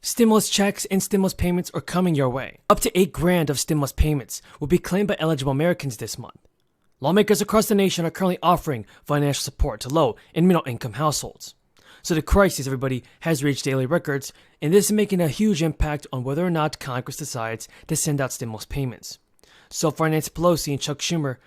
Stimulus checks and stimulus payments are coming your way. Up to $8,000 of stimulus payments will be claimed by eligible Americans this month. Lawmakers across the nation are currently offering financial support to low and middle income households. So the crisis, everybody, has reached daily records, and this is making a huge impact on whether or not Congress decides to send out stimulus payments. So far, Nancy Pelosi and Chuck Schumer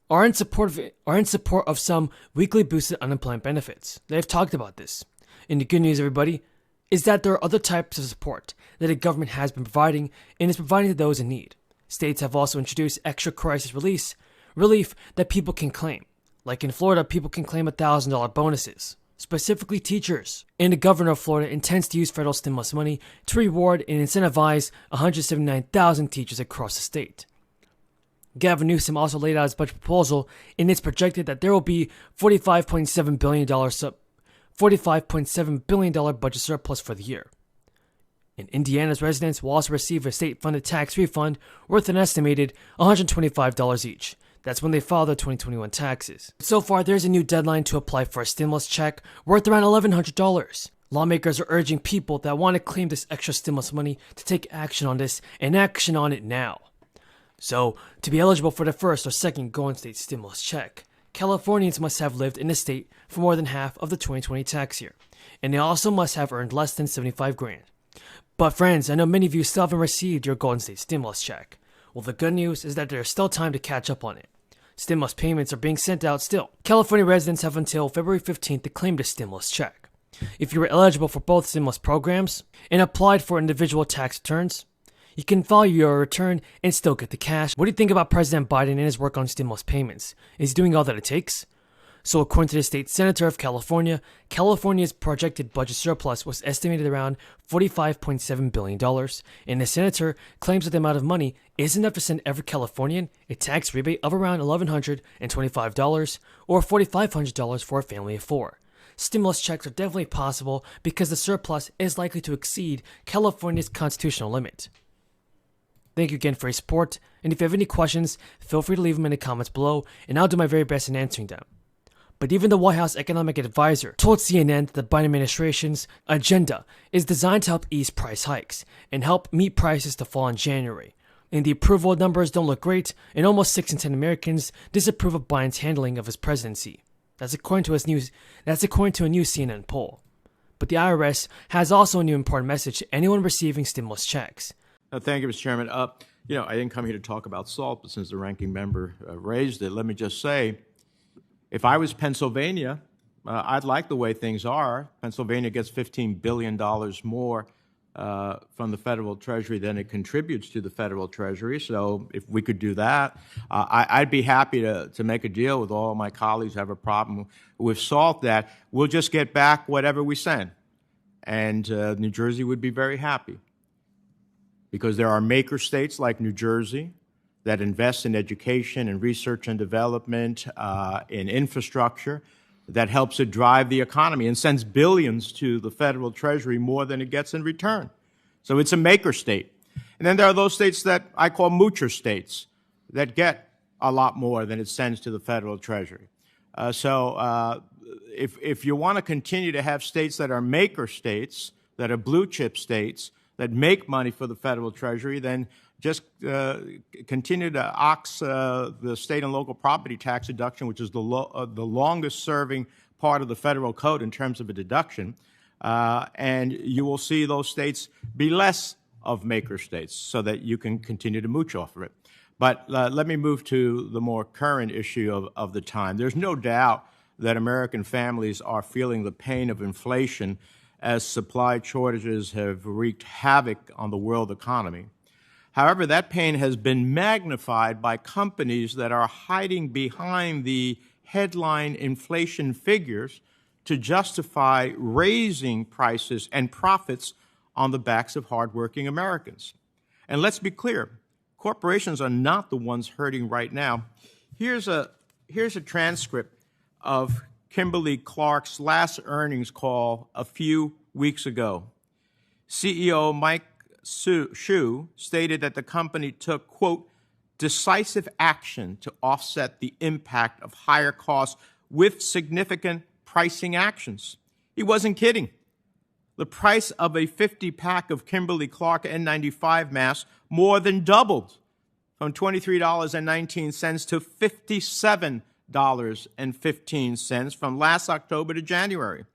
are in support of some weekly boosted unemployment benefits. They've talked about this. And the good news, everybody, is that there are other types of support that the government has been providing and is providing to those in need. States have also introduced extra crisis relief that people can claim. Like in Florida, people can claim $1,000 bonuses, specifically teachers. And the governor of Florida intends to use federal stimulus money to reward and incentivize 179,000 teachers across the state. Gavin Newsom also laid out his budget proposal, and it's projected that there will be $45.7 billion budget surplus for the year. And Indiana's residents will also receive a state-funded tax refund worth an estimated $125 each. That's when they file their 2021 taxes. So far, there's a new deadline to apply for a stimulus check worth around $1,100. Lawmakers are urging people that want to claim this extra stimulus money to take action on this and action on it now. So, to be eligible for the first or second Golden State stimulus check, Californians must have lived in the state for more than half of the 2020 tax year, and they also must have earned less than $75,000. But friends, I know many of you still haven't received your Golden State stimulus check. Well, the good news is that there's still time to catch up on it. Stimulus payments are being sent out still. California residents have until February 15th to claim the stimulus check. If you were eligible for both stimulus programs and applied for individual tax returns, you can file your return and still get the cash. What do you think about President Biden and his work on stimulus payments? Is he doing all that it takes? So according to the state senator of California, California's projected budget surplus was estimated around $45.7 billion, and the senator claims that the amount of money is enough to send every Californian a tax rebate of around $1,125 or $4,500 for a family of four. Stimulus checks are definitely possible because the surplus is likely to exceed California's constitutional limit. Thank you again for your support, and if you have any questions, feel free to leave them in the comments below, and I'll do my very best in answering them. But even the White House economic advisor told CNN that the Biden administration's agenda is designed to help ease price hikes and help meet prices to fall in January. And the approval numbers don't look great, and almost 6 in 10 Americans disapprove of Biden's handling of his presidency. That's according to a new CNN poll. But the IRS has also a new important message to anyone receiving stimulus checks. Thank you, Mr. Chairman. I didn't come here to talk about SALT, but since the ranking member raised it, let me just say, if I was Pennsylvania, I'd like the way things are. Pennsylvania gets $15 billion more from the federal treasury than it contributes to the federal treasury. So if we could do that, I'd be happy to make a deal with all of my colleagues who have a problem with SALT that we'll just get back whatever we send. And New Jersey would be very happy, because there are maker states like New Jersey that invest in education and research and development, in infrastructure that helps it drive the economy and sends billions to the federal treasury, more than it gets in return. So it's a maker state. And then there are those states that I call moocher states that get a lot more than it sends to the federal treasury. If you want to continue to have states that are maker states, that are blue chip states, that make money for the federal treasury, then just continue to ox the state and local property tax deduction, which is the longest-serving part of the federal code in terms of a deduction, and you will see those states be less of maker states so that you can continue to mooch off of it. But let me move to the more current issue of the time. There's no doubt that American families are feeling the pain of inflation as supply shortages have wreaked havoc on the world economy. However, that pain has been magnified by companies that are hiding behind the headline inflation figures to justify raising prices and profits on the backs of hardworking Americans. And let's be clear, corporations are not the ones hurting right now. Here's a transcript of Kimberly Clark's last earnings call a few weeks ago. CEO Mike Hsu stated that the company took, quote, decisive action to offset the impact of higher costs with significant pricing actions. He wasn't kidding. the price of a 50-pack of Kimberly-Clark N95 masks more than doubled from $23.19 to $57.15 from last October to January.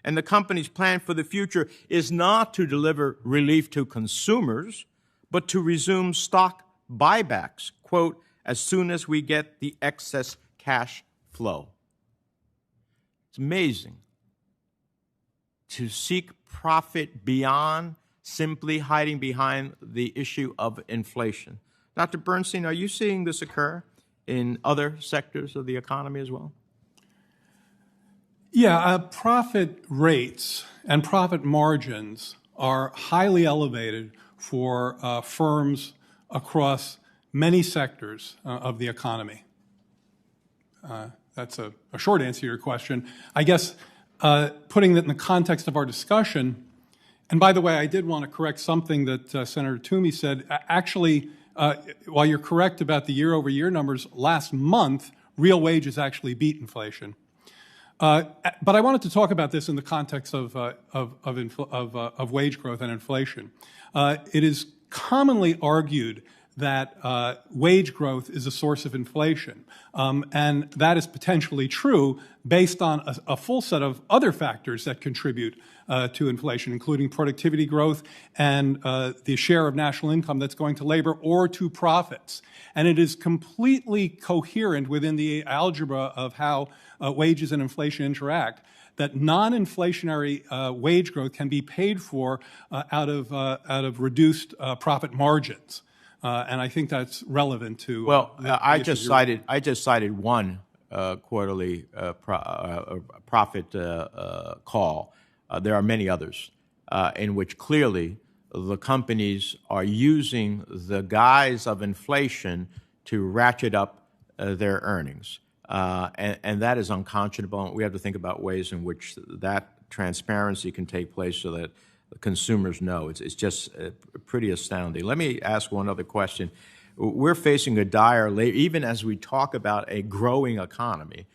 And the company's plan for the future is not to deliver relief to consumers, but to resume stock buybacks, quote, as soon as we get the excess cash flow. It's amazing to seek profit beyond simply hiding behind the issue of inflation. Dr. Bernstein, are you seeing this occur in other sectors of the economy as well? Yeah, profit rates and profit margins are highly elevated for firms across many sectors of the economy. That's a short answer to your question. I guess putting that in the context of our discussion, and by the way, I did want to correct something that Senator Toomey said. Actually, while you're correct about the year-over-year numbers, last month, real wages actually beat inflation. But I wanted to talk about this in the context of wage growth and inflation. It is commonly argued that wage growth is a source of inflation. And that is potentially true based on a full set of other factors that contribute to inflation, including productivity growth and the share of national income that's going to labor or to profits. And it is completely coherent within the algebra of how wages and inflation interact that non-inflationary wage growth can be paid for out of reduced profit margins. And I think that's relevant to. Well, I just cited one quarterly profit call. There are many others in which clearly the companies are using the guise of inflation to ratchet up their earnings, and that is unconscionable. We have to think about ways in which that transparency can take place so that consumers know. It's just pretty astounding. Let me ask one other question. We're facing a dire, even as we talk about a growing economy,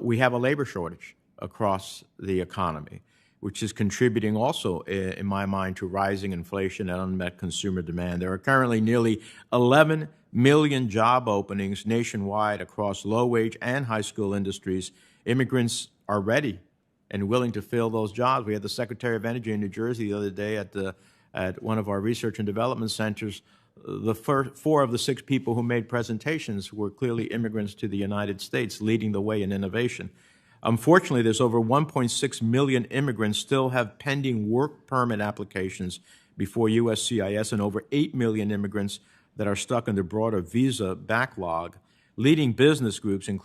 we have a labor shortage across the economy, which is contributing also, in my mind, to rising inflation and unmet consumer demand. There are currently nearly 11 million job openings nationwide across low-wage and high-school industries. Immigrants are ready and willing to fill those jobs. We had the Secretary of Energy in New Jersey the other day at one of our research and development centers. The four of the 6 people who made presentations were clearly immigrants to the United States, leading the way in innovation. Unfortunately, there's over 1.6 million immigrants still have pending work permit applications before USCIS, and over 8 million immigrants that are stuck in the broader visa backlog. Leading business groups, including